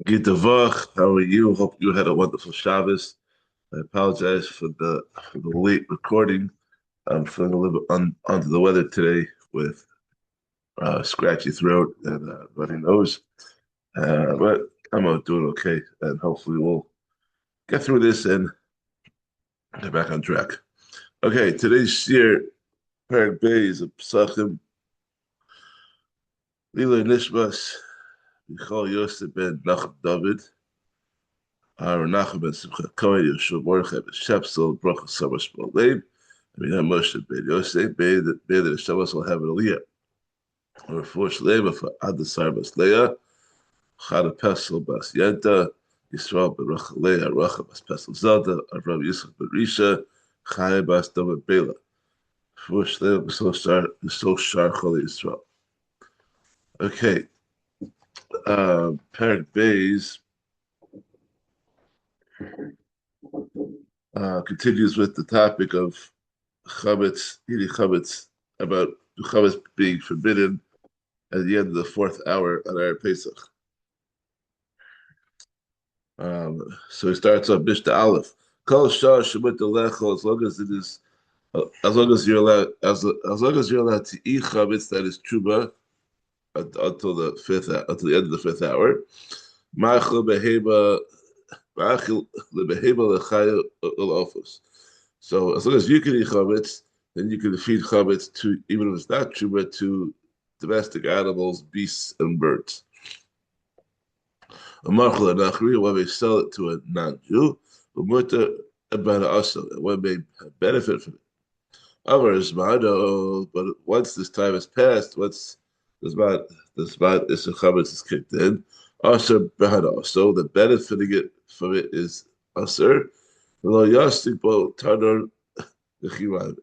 Gitavach, how are you? Hope you had a wonderful Shabbos. I apologize for the late recording. I'm feeling a little bit under the weather today with scratchy throat and runny nose, but I'm doing okay, and hopefully we'll get through this and get back on track. Okay, today's shiur, Perek Bay is a Pesachim, Lila Nishmas, Michal Yosef ben Nachum David. Renachim ben Simcha Kohen, Yeshua Mordechai ben Shepsel, Bracha Samash Baleim, and we have Moshe ben Yosef, Be'ed the Shabbos will have an aliyah. Or for Shlema for Adasar bas Leah, Chada Pesel bas Yenta, Yisrael ben Rachalei, Aracha bas Pesel Zelda, Avram Yisrael ben Risha, Chaya bas David Bela. For Shlema so Shar Choli Yisrael. Okay, Perek Beis continues with the topic of chametz, eating chametz, about chametz being forbidden at the end of the fourth hour on our Pesach. So he starts on Mishnah Aleph. Kol shah shemut lecho, as long as it is, as long as you're allowed, as long as you're allowed to eat chametz, that is truma until until the end of the fifth hour. Ma'achil behema, ma'achil lebehema lechaya ulofos. So as long as you can eat chametz, then you can feed chametz to, even if it's not truma, to domestic animals, beasts, and birds. A maror nachri, when they sell it to a non-Jew, one may benefit from it. Others, but once this time has passed, once the zman is chametz is kicked in, also the benefiting it from it is aser.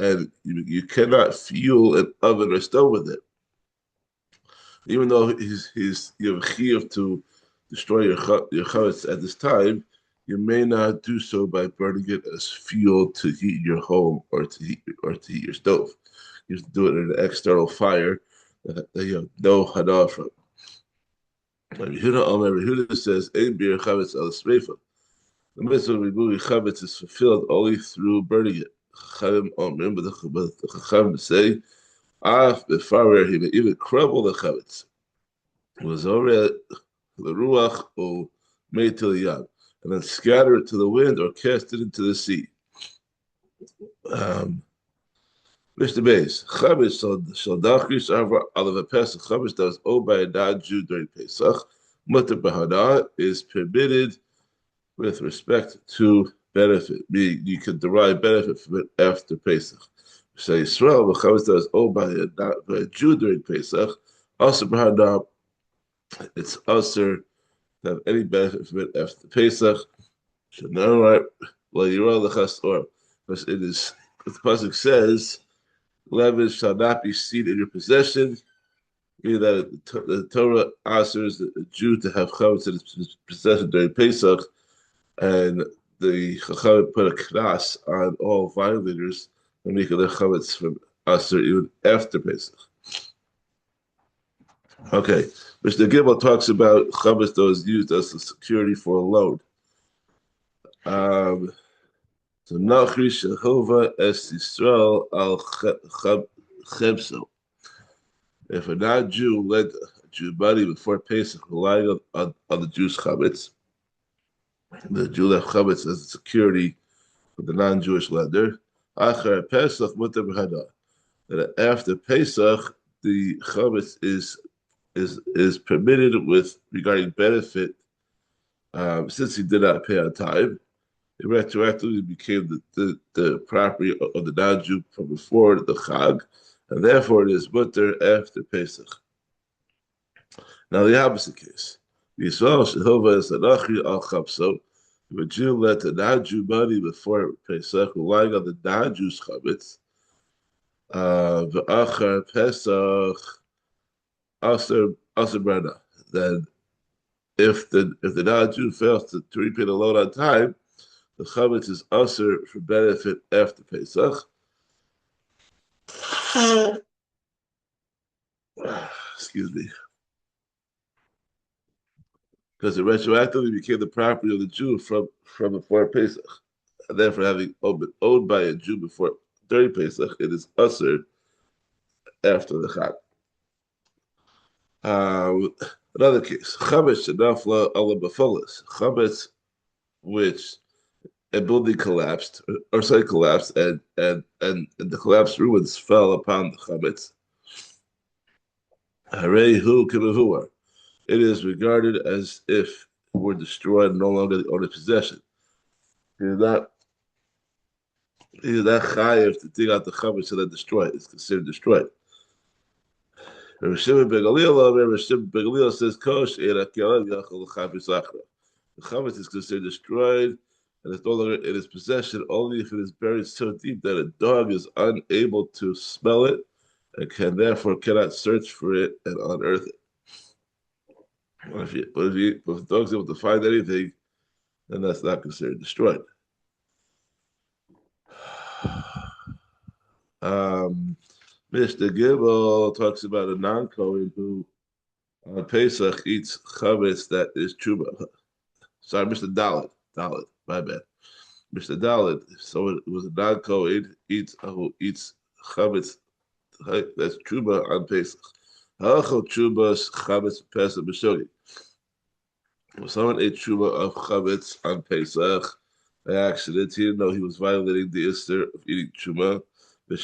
And you cannot fuel an oven or stove with it, even though you have a chiyuv to destroy your chametz at this time. You may not do so by burning it as fuel to heat your home or to heat your stove. You have to do it in an external fire that you have no hana from. Yehuda says, "Ein bir chametz al sreifa." The mitzvah of removing chametz is fulfilled only through burning it. Chachamim omrim, but the chachamim say, "Af befarer, he may even crumble the chametz. Was already the ruach or made to the yam, and then scatter it to the wind or cast it into the sea." Mr. Bays, chametz shall dachris over alav Pesach. Chametz that was owned by a non-Jew during Pesach, mutter bahana, is permitted with respect to benefit, meaning you can derive benefit from it after Pesach. Say Israel, but chametz that was owned by a Jew during Pesach, also bahana, it's also to have any benefit from it after Pesach. Should know right. Well, you're all the chastor, because it is. The pasuk says, "Leavened shall not be seen in your possession." Meaning that the Torah asks a Jew to have chametz in his possession during Pesach, and the Chachamim put a knas on all violators and make their chametz from aser even after Pesach. Okay, Mr. Gimel talks about chametz that was used as a security for a loan. So Nachri Shehova Es Yisrael Al Chemso. If a non-Jew lent a Jew money before Pesach, relying on the Jew's chametz, the Jew left chametz as a security for the non-Jewish lender. Achar Pesach Mutar B'Hana. That after Pesach, the chametz is permitted with regarding benefit, since he did not pay on time. It retroactively became the property of the non-Jew from before the Chag, and therefore it is mutter after Pesach. Now the opposite case, Yisrael Shehova is anachri al chapso. If a Jew lent a non-Jew money before Pesach, relying on the non-Jew's chametz, v'achar Pesach aser brana. Then if the non-Jew fails to repay the loan on time, the chametz is aser for benefit after Pesach. Excuse me. because it retroactively became the property of the Jew from before Pesach. And therefore, having been owned by a Jew before during Pesach, it is usher after the Chag. Another case, chametz shenafla ala b'folis. Chametz, which a building collapsed, or sorry, collapsed, and the collapsed ruins fell upon the chametz. Harehu kimahuar. It is regarded as if it were destroyed, no longer the owner's possession. He is not chayav to dig out the chametz and then destroy it. It's considered destroyed. Rabbi Shimon ben Gamliel says, "Kosh era ki'alav yachol l'chametz achra." The chametz is considered destroyed, and it's no longer in its possession only if it is buried so deep that a dog is unable to smell it and cannot search for it and unearth it. If the dog's able to find anything, then that's not considered destroyed. Mr. Gibel talks about a non-Kohen who on Pesach eats chametz that is truma. Sorry, Mr. Dalit, my bad. Mr. Dalit, so it was a non-Kohen who eats chametz that's truma on Pesach. Halachot truma chametz Pesach b'shogeg. When someone ate truma of chametz on Pesach by accident, he didn't know he was violating the issur of eating truma. He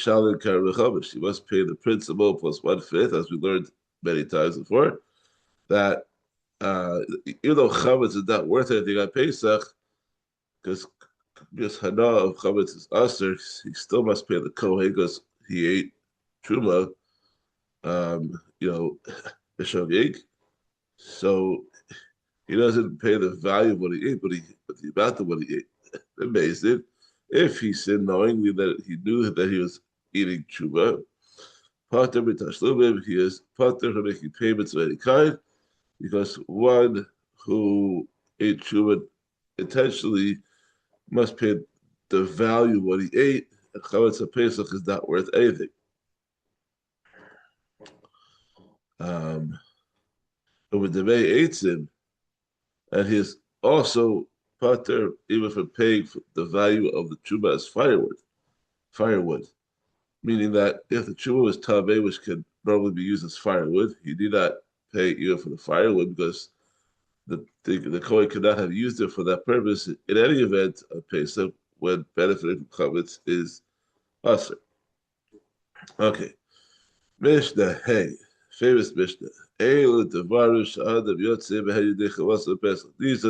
must pay the principal plus 1/5, as we learned many times before. That even though chametz is not worth anything on Pesach, because hana of chametz is aser, he still must pay the kohen because he ate truma. B'shogeg. So he doesn't pay the value of what he ate, but the amount of what he ate. Amazing. If he sinned knowingly that he knew that he was eating truma, pater b'tashlumim, he is pater for making payments of any kind, because one who ate truma intentionally must pay the value of what he ate, and chametz Pesach is not worth anything. But with the May Eitzim, and he is also pater even for paying for the value of the truma as firewood, meaning that if the truma was taveh, which can normally be used as firewood, he did not pay even for the firewood because the kohen could not have used it for that purpose in any event of Pesach when benefiting from chametz is aser. Okay, Mishnah Hey, famous Mishnah. These are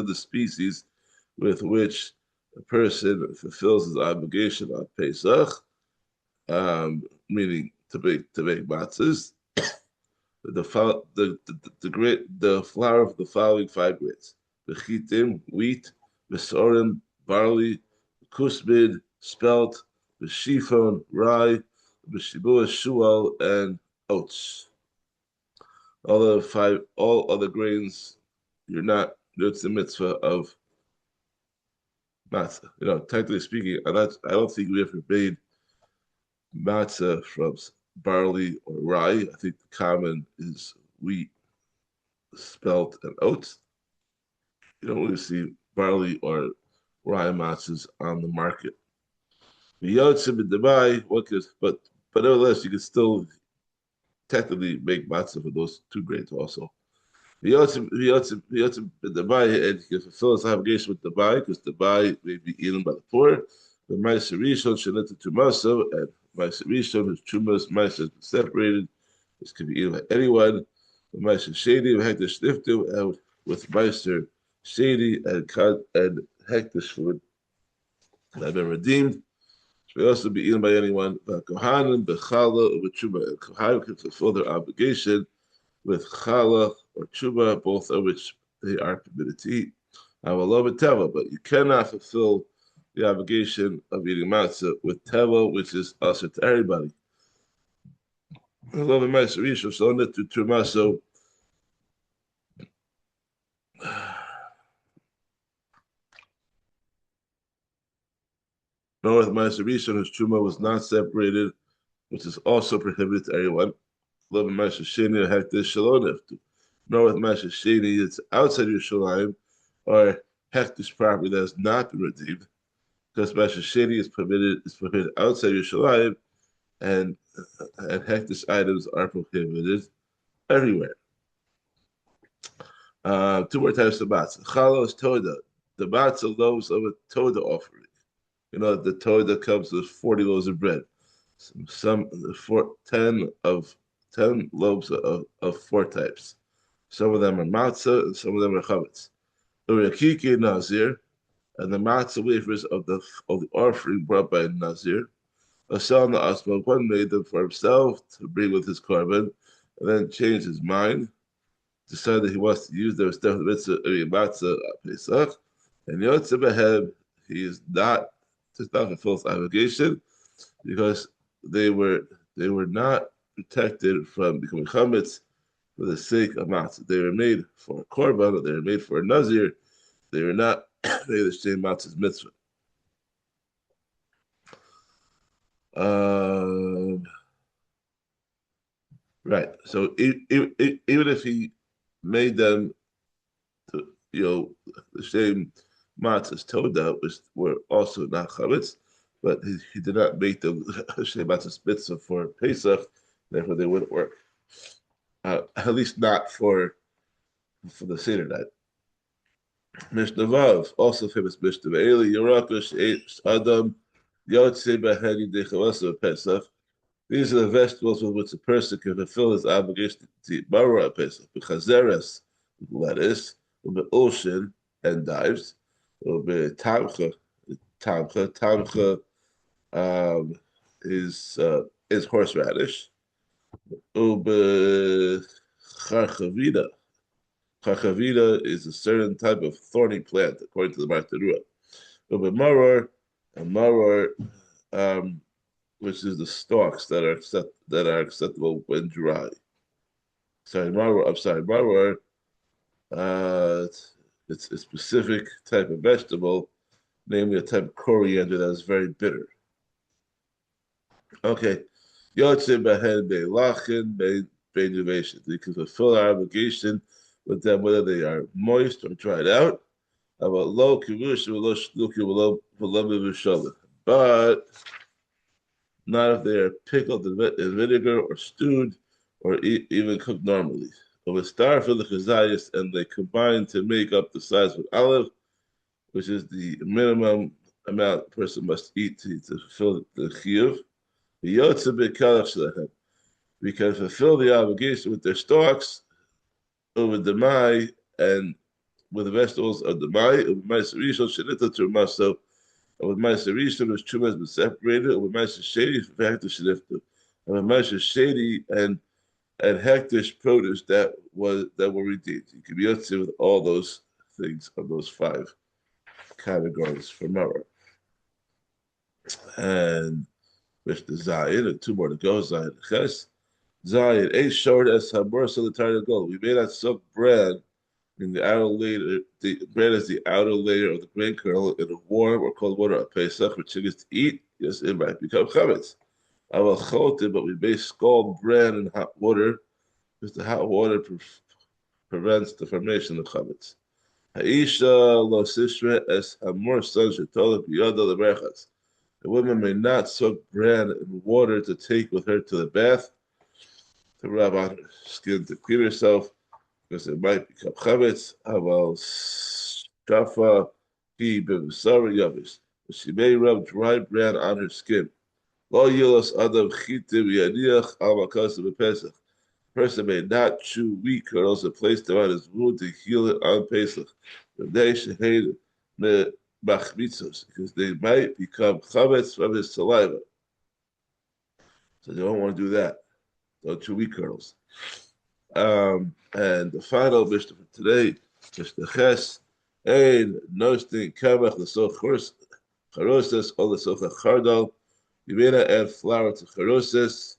the species with which a person fulfills his obligation on Pesach, meaning to make matzahs. The flour of the following 5 grains: bechitim, wheat; besorim, barley; kusmid, spelt; beshifon, rye; beshibua, shual, and oats. All other grains, it's the mitzvah of matzah. Technically speaking, I don't think we ever made matzah from barley or rye. I think the common is wheat, spelt, and oats. You don't really see barley or rye matzahs on the market. But nevertheless, you can still technically make matzah for those 2 grains also. And he can fulfill his obligation with the bai, because the bai may be eaten by the poor. The ma'aser rishon sheneta tumaso, and ma'aser rishon, whose tumas ma'aser has been separated, this can be eaten by anyone. The ma'aser sheni hektish niftu, and with ma'aser sheni and hektish food that have been redeemed, may also be eaten by anyone. Kohanim bechala or truma, and kohanim can fulfill their obligation with challah or truma, both of which they are permitted to eat. But you cannot fulfill the obligation of eating matzah with teva, which is also to everybody. I love a matzah rishon, so on it to truma. So nor with matzah rishon, whose truma was not separated, which is also prohibited to everyone. Love a matzah sheni hektish shaloneftu. nor with Masha Shady, it's outside Yerushalayim, or hektish property that has not been redeemed, because Masha Shady is prohibited outside Yerushalayim, and hektish items are prohibited everywhere. Two more types of matzah. Chalos toda, the matzah loaves of a toda offering. You know, the toda comes with 40 loaves of bread. Some 10 loaves of four types. Some of them are matzah and some of them are chametz. Urekiki nazir, and the matzah wafers of the offering brought by nazir. Asal na asma, one made them for himself to bring with his korban, and then changed his mind, decided he wants to use them instead of the mitzvah matzah Pesach, and yotze behem, he is not to fulfill his obligation because they were not protected from becoming chametz for the sake of matzah. They were made for a korban, they were made for a nazir. They were not made the same matzah's mitzvah. Right. So even if he made them to, the same matzahs toda, which were also not chametz, but he did not make them same matzahs mitzvah for Pesach, therefore they wouldn't work. At least not for the Seder night. Mishnah Vav, also famous Mishnah. Eli Yerakush Adam Yotze Behedi Dechavasa Pesach. These are the vegetables with which a person can fulfill his obligation to eat maror at Pesach. B'chazeres, lettuce, ocean and dives, tamcha. Tamcha is horseradish. Charchavida. Charchavida is a certain type of thorny plant, according to the Maror. Maror, and maror, which is the stalks that are acceptable when dry. Maror. It's a specific type of vegetable, namely a type of coriander that is very bitter. Okay. Yotze behen be'lachin be'innovation. They can fulfill our obligation with them, whether they are moist or dried out. But not if they are pickled in vinegar or stewed or even cooked normally. But with star for the chazayas, and they combine to make up the size of an olive, which is the minimum amount a person must eat to fulfill the chiyuv. We can fulfill the obligation with their stalks over the mai and with the vegetables of the mai, and with ma'aser rishon shenita terumasa, and with ma'aser rishon which truma has been separated, and with ma'aser shady for hektish shenifta, and with ma'aser shady and hektish produce that were redeemed. You can be yotze with all those things of those five categories for maror. And with the Zayin, and two more to go, Zayin Ches. Zayin, a short as Hamor Solitary Gold. We may not soak bread in the outer layer. The bread is the outer layer of the grain kernel in a warm or cold water at Pesach, which chickens to eat. Yes, it might become chametz. I will chote, but we may scald bread in hot water because the hot water prevents the formation of chametz. Haisha lo sishre es Hamor son shetolek biyada leberchas. A woman may not soak bread in water to take with her to the bath, to rub on her skin to clean herself, because it might become chametz. Aval shafa ki b'v'sara yavish. She may rub dry bread on her skin. Lo yilos adam chitim yaniach al makasa b'pesach. A person may not chew wheat kernels and place them on his wound to heal it on Pesach. Because they might become chametz from his saliva. So they don't want to do that. Don't chew wheat kernels. And the final Mishnah for today, Mishnah Ches, Ein Nostin Kamach L'Soch Charoses or L'Soch Chardal. You may not add flour to charoses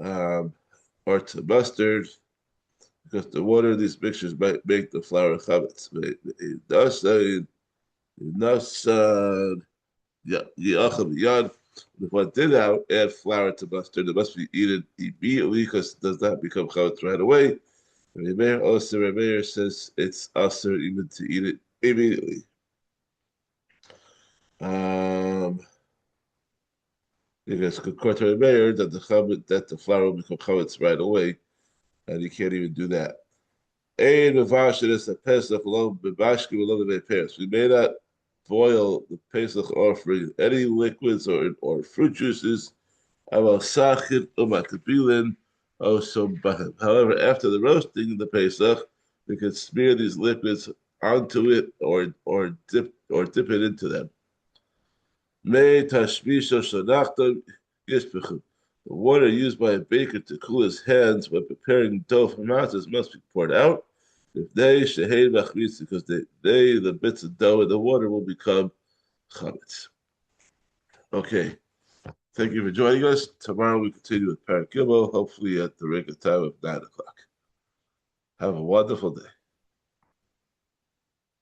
or to mustard, because the water in these mixtures might make the flour chametz. If one did add flour to mustard, it must be eaten immediately because it does not become chametz right away. Rebbeir says it's usher even to eat it immediately. Because according to Rebbeir, that the flour will become chametz right away, and you can't even do that. We may not boil the Pesach offering any liquids or fruit juices. However, after the roasting the Pesach, we can smear these liquids onto it or dip it into them. The water used by a baker to cool his hands when preparing dough for matzahs must be poured out. If they sheheid machmitz, because the bits of dough in the water will become chametz. Okay, thank you for joining us. Tomorrow we continue with Perek, hopefully at the regular time of 9 o'clock. Have a wonderful day.